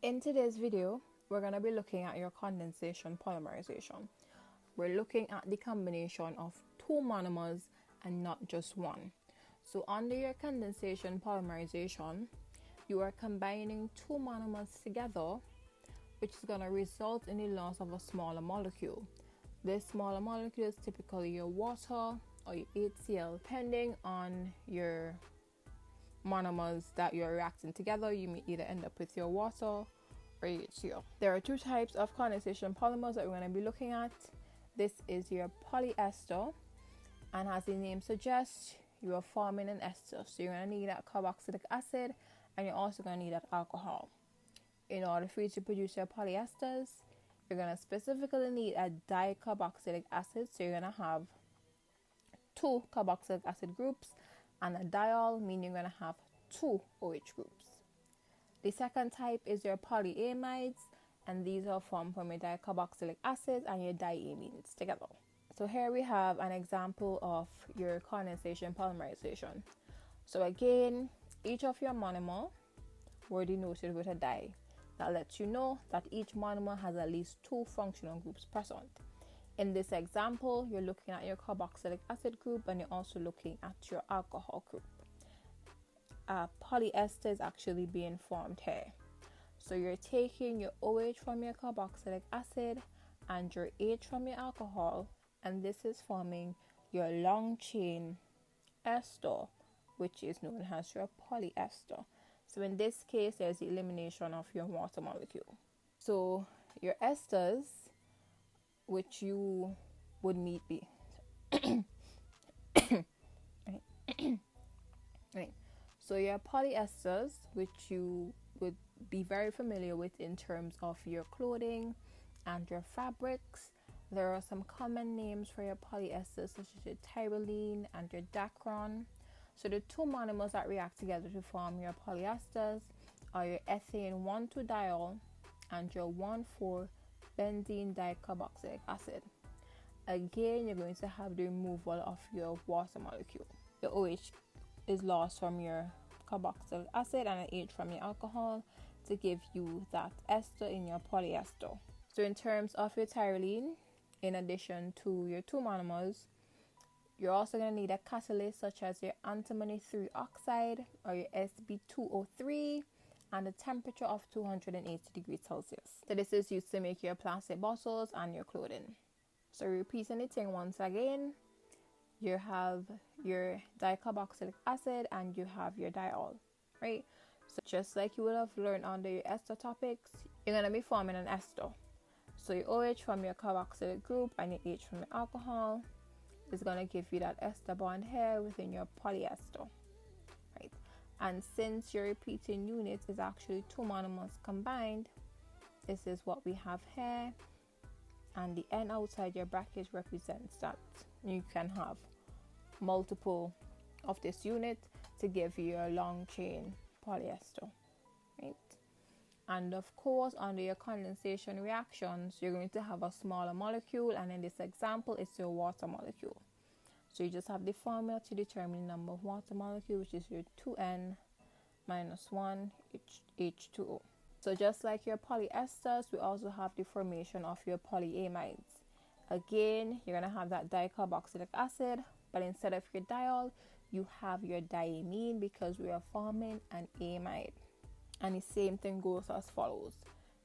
In today's video, we're going to be looking at your condensation polymerization. We're looking at the combination of two monomers and not just one. So under your condensation polymerization, you are combining two monomers together, which is going to result in the loss of a smaller molecule. This smaller molecule is typically your water or your HCl. Depending on your monomers that you're reacting together, you may either end up with your water or HCl. There are two types of condensation polymers that we're going to be looking at. This is your polyester, and as the name suggests, you are forming an ester. So you're going to need that carboxylic acid, and you're also going to need that alcohol. In order for you to produce your polyesters, you're going to specifically need a dicarboxylic acid. So you're going to have two carboxylic acid groups, and a diol, meaning you're going to have two OH groups. The second type is your polyamides, and these are formed from your dicarboxylic acid and your diamines together. So here we have an example of your condensation polymerization. So again, each of your monomer were denoted with a di. That lets you know that each monomer has at least two functional groups present. In this example, you're looking at your carboxylic acid group, and you're also looking at your alcohol group. Polyester is actually being formed here. So you're taking your OH from your carboxylic acid and your H from your alcohol, and this is forming your long chain ester, which is known as your polyester. So in this case, there's the elimination of your water molecule. So your esters, which you would meet be right. So your polyesters, which you would be very familiar with in terms of your clothing and your fabrics. There are some common names for your polyesters, such as your tyrolene and your dacron. So the two monomers that react together to form your polyesters are your ethane 1,2-diol and your 1,4-benzene dicarboxylic acid. Again, you're going to have the removal of your water molecule. Your OH is lost from your carboxylic acid and an H from your alcohol to give you that ester in your polyester. So in terms of your tyrolene, in addition to your two monomers, you're also going to need a catalyst such as your antimony 3 oxide or your Sb2O3 and a temperature of 280 degrees Celsius. So this is used to make your plastic bottles and your clothing. So repeating the thing once again, you have your dicarboxylic acid and you have your diol, right? So just like you would have learned under your ester topics, you're going to be forming an ester. So your OH from your carboxylic group and your H from your alcohol is going to give you that ester bond here within your polyester, right? And since your repeating unit is actually two monomers combined, this is what we have here, and the N outside your bracket represents that you can have multiple of this unit to give you a long chain polyester, right? And of course, under your condensation reactions, you're going to have a smaller molecule, and in this example, it's your water molecule. So you just have the formula to determine the number of water molecule, which is your 2N minus 1 H2O. So just like your polyesters, we also have the formation of your polyamides. Again, you're going to have that dicarboxylic acid, but instead of your diol, you have your diamine because we are forming an amide. And the same thing goes as follows.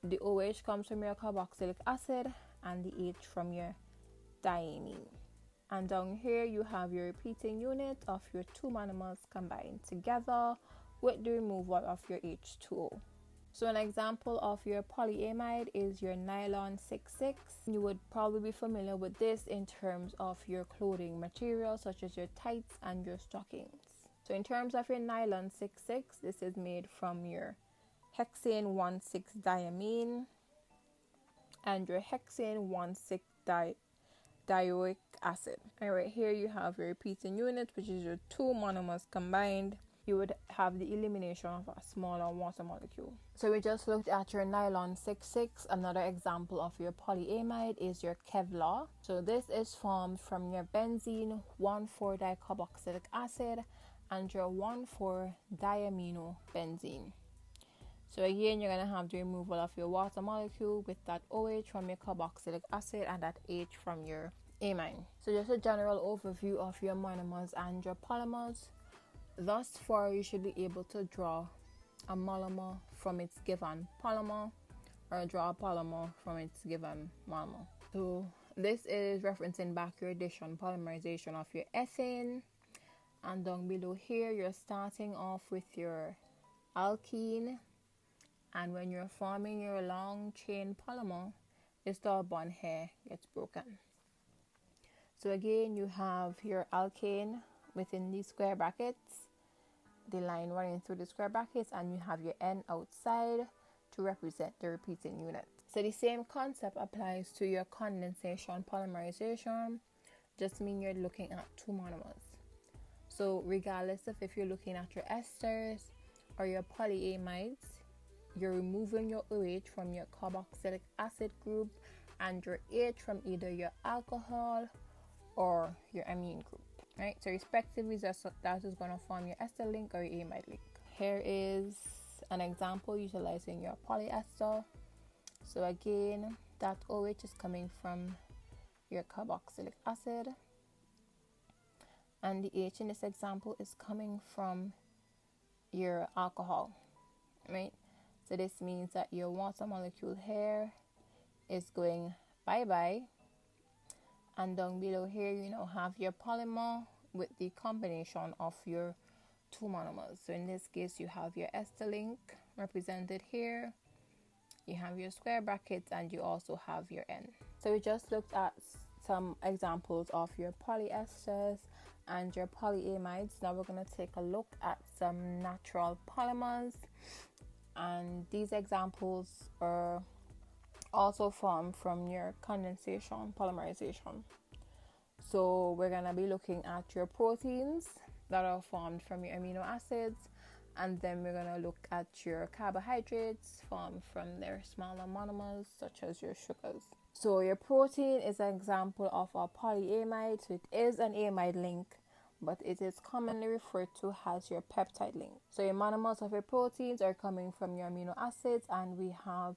The OH comes from your carboxylic acid and the H from your diamine. And down here you have your repeating unit of your two monomers combined together with the removal of your H2O. So an example of your polyamide is your nylon 6,6. You would probably be familiar with this in terms of your clothing material, such as your tights and your stockings. So in terms of your nylon 6,6, this is made from your hexane 1,6-diamine and your hexane 1,6-dioic acid. And right here you have your repeating unit, which is your two monomers combined. You would have the elimination of a smaller water molecule. So we just looked at your nylon 6,6. Another example of your polyamide is your Kevlar. So this is formed from your benzene 1,4-dicarboxylic acid and your 1,4-diaminobenzene. So again, you're going to have the removal of your water molecule with that OH from your carboxylic acid and that H from your amine. So just a general overview of your monomers and your polymers. Thus far, you should be able to draw a monomer from its given polymer, or draw a polymer from its given monomer. So this is referencing back your addition polymerization of your ethane. And down below here, you're starting off with your alkene. And when you're forming your long chain polymer, this double bond here gets broken. So again, you have your alkane within these square brackets, the line running through the square brackets, and you have your N outside to represent the repeating unit. So the same concept applies to your condensation polymerization, just mean you're looking at two monomers. So regardless of if you're looking at your esters or your polyamides, you're removing your OH from your carboxylic acid group and your H from either your alcohol or your amine group, right? So respectively, that is going to form your ester link or your amide link. Here is an example utilizing your polyester. So again, that OH is coming from your carboxylic acid, and the H in this example is coming from your alcohol, right? So this means that your water molecule here is going bye-bye. And down below here, you now have your polymer with the combination of your two monomers. So in this case, you have your ester link represented here. You have your square brackets, and you also have your N. So we just looked at some examples of your polyesters and your polyamides. Now we're going to take a look at some natural polymers. And these examples are also formed from your condensation polymerization. So we're going to be looking at your proteins that are formed from your amino acids, and then we're going to look at your carbohydrates formed from their smaller monomers such as your sugars. So your protein is an example of a polyamide. So it is an amide link, but it is commonly referred to as your peptide link. So your monomers of your proteins are coming from your amino acids, and we have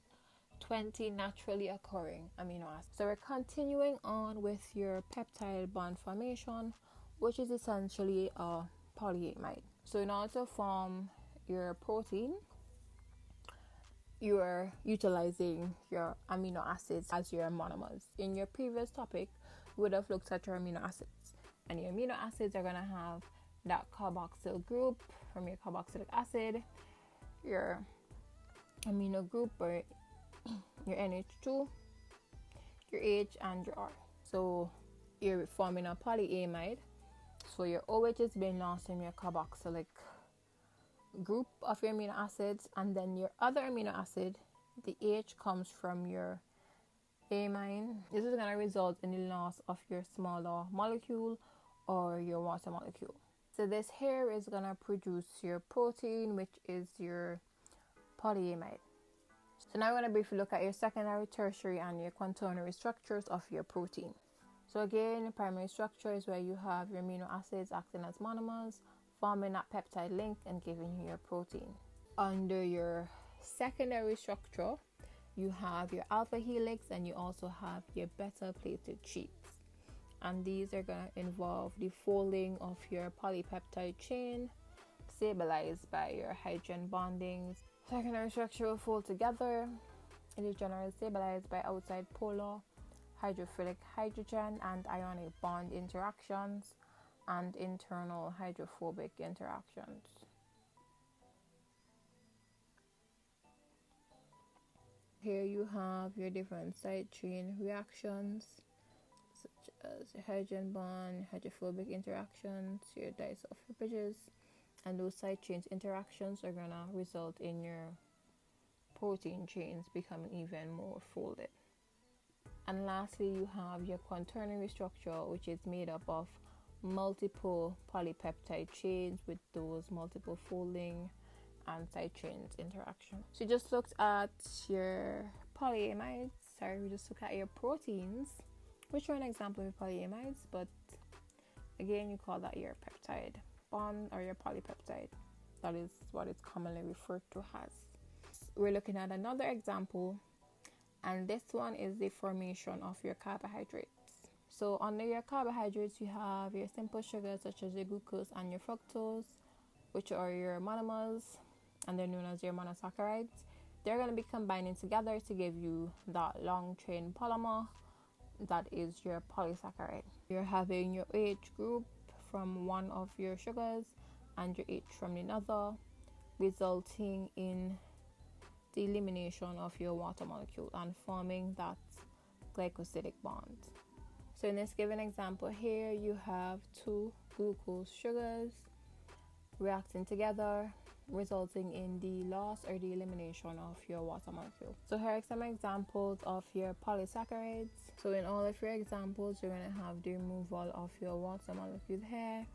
20 naturally occurring amino acids. So we're continuing on with your peptide bond formation, which is essentially a polyamide. So in order to form your protein, you are utilizing your amino acids as your monomers. In your previous topic, we would have looked at your amino acids. And your amino acids are going to have that carboxyl group from your carboxylic acid, your amino group or your NH2, your H, and your R. So you're forming a polyamide. So your OH is being lost in your carboxylic group of your amino acids, and then your other amino acid, the H, comes from your amine. This is going to result in the loss of your smaller molecule or your water molecule. So this here is going to produce your protein, which is your polyamide. So now we're going to briefly look at your secondary, tertiary, and your quaternary structures of your protein. So again, the primary structure is where you have your amino acids acting as monomers, forming that peptide link and giving you your protein. Under your secondary structure, you have your alpha helix, and you also have your beta plated sheets. And these are going to involve the folding of your polypeptide chain, stabilized by your hydrogen bondings. Secondary structure will fold together. It is generally stabilized by outside polar, hydrophilic hydrogen and ionic bond interactions and internal hydrophobic interactions. Here you have your different side chain reactions, such as your hydrogen bond, hydrophobic interactions, your disulfide bridges, and those side chains interactions are going to result in your protein chains becoming even more folded. And lastly, you have your quaternary structure, which is made up of multiple polypeptide chains with those multiple folding and side chains interaction. So you just looked at your polyamides. We just looked at your proteins, which are an example of polyamides, but again, you call that your peptide bond or your polypeptide. That is what it's commonly referred to as. we're looking at another example, and this one is the formation of your carbohydrates. So under your carbohydrates, you have your simple sugars such as your glucose and your fructose, which are your monomers, and they're known as your monosaccharides. They're going to be combining together to give you that long chain polymer that is your polysaccharide. You're having your OH group from one of your sugars and your H from another, resulting in the elimination of your water molecule and forming that glycosidic bond. So in this given example here, you have two glucose sugars reacting together, resulting in the loss or the elimination of your water molecule. So here are some examples of your polysaccharides. So in all of your examples, you're going to have the removal of your water molecule here,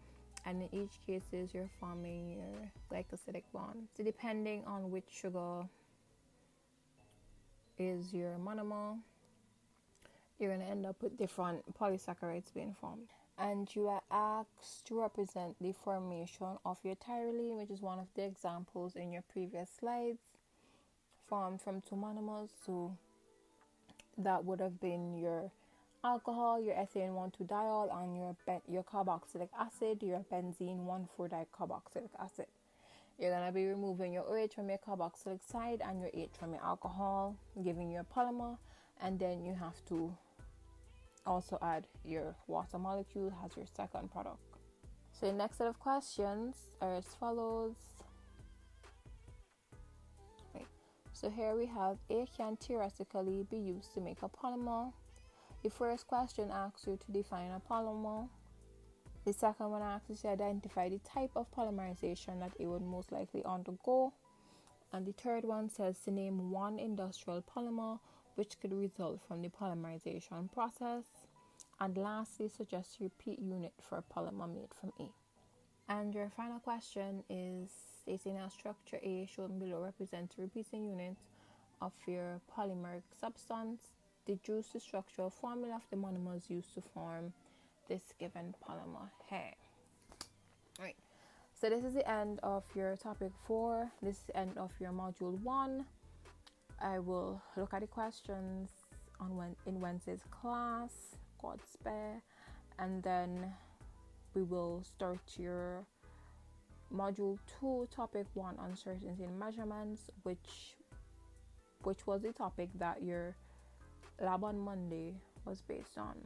and in each case you're forming your glycosidic bond. So depending on which sugar is your monomer, you're going to end up with different polysaccharides being formed. And you are asked to represent the formation of your tyrosine, which is one of the examples in your previous slides, formed from two monomers. So that would have been your alcohol, your ethane 1,2-diol, and your carboxylic acid, your benzene 1,4-dicarboxylic acid. You're going to be removing your OH from your carboxylic side and your H from your alcohol, giving you a polymer, and then you have to also add your water molecule as your second product. So the next set of questions are as follows. Right. So here we have A can theoretically be used to make a polymer. The first question asks you to define a polymer. The second one asks you to identify the type of polymerization that it would most likely undergo. And the third one says to name one industrial polymer which could result from the polymerization process. And lastly, suggest a repeat unit for a polymer made from A. And your final question is stating a structure A shown below represents a repeating unit of your polymeric substance. Deduce the structural formula of the monomers used to form this given polymer here. Right. So this is the end of your topic 4. This is the end of your module 1. I will look at the questions in Wednesday's class, God spare, and then we will start your module 2, topic 1, uncertainty in measurements, which was the topic that your lab on Monday was based on.